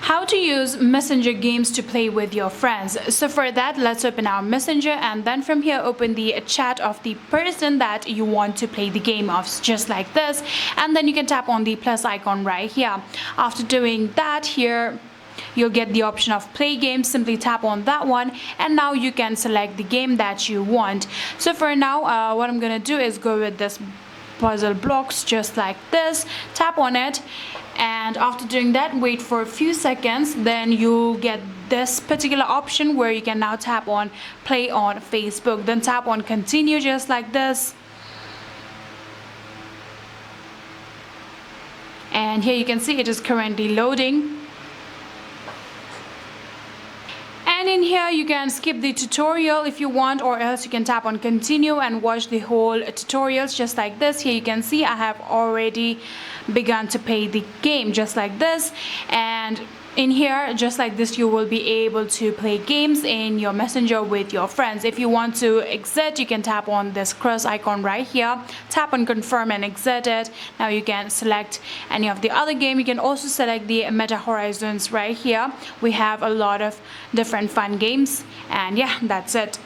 How to use messenger games to play with your friends. So for that, let's open our messenger, and then from here open the chat of the person that you want to play the game of, just like this. And then you can tap on the plus icon right here. After doing that, here you'll get the option of play games. Simply tap on that one, and now you can select the game that you want. So for now, what I'm gonna do is go with this puzzle blocks, just like this. Tap on it, and after doing that, wait for a few seconds. Then you get this particular option where you can now tap on play on Facebook. Then tap on continue, just like this. And here you can see it is currently loading. And in here you can skip the tutorial if you want, or else you can tap on continue and watch the whole tutorials, just like this. Here you can see I have already begun to play the game, just like this. And in here, just like this, you will be able to play games in your messenger with your friends. If you want to exit, you can tap on this cross icon right here, tap on confirm and exit it. Now you can select any of the other game. You can also select the Meta Horizons right here. We have a lot of different fun games, and yeah, that's it.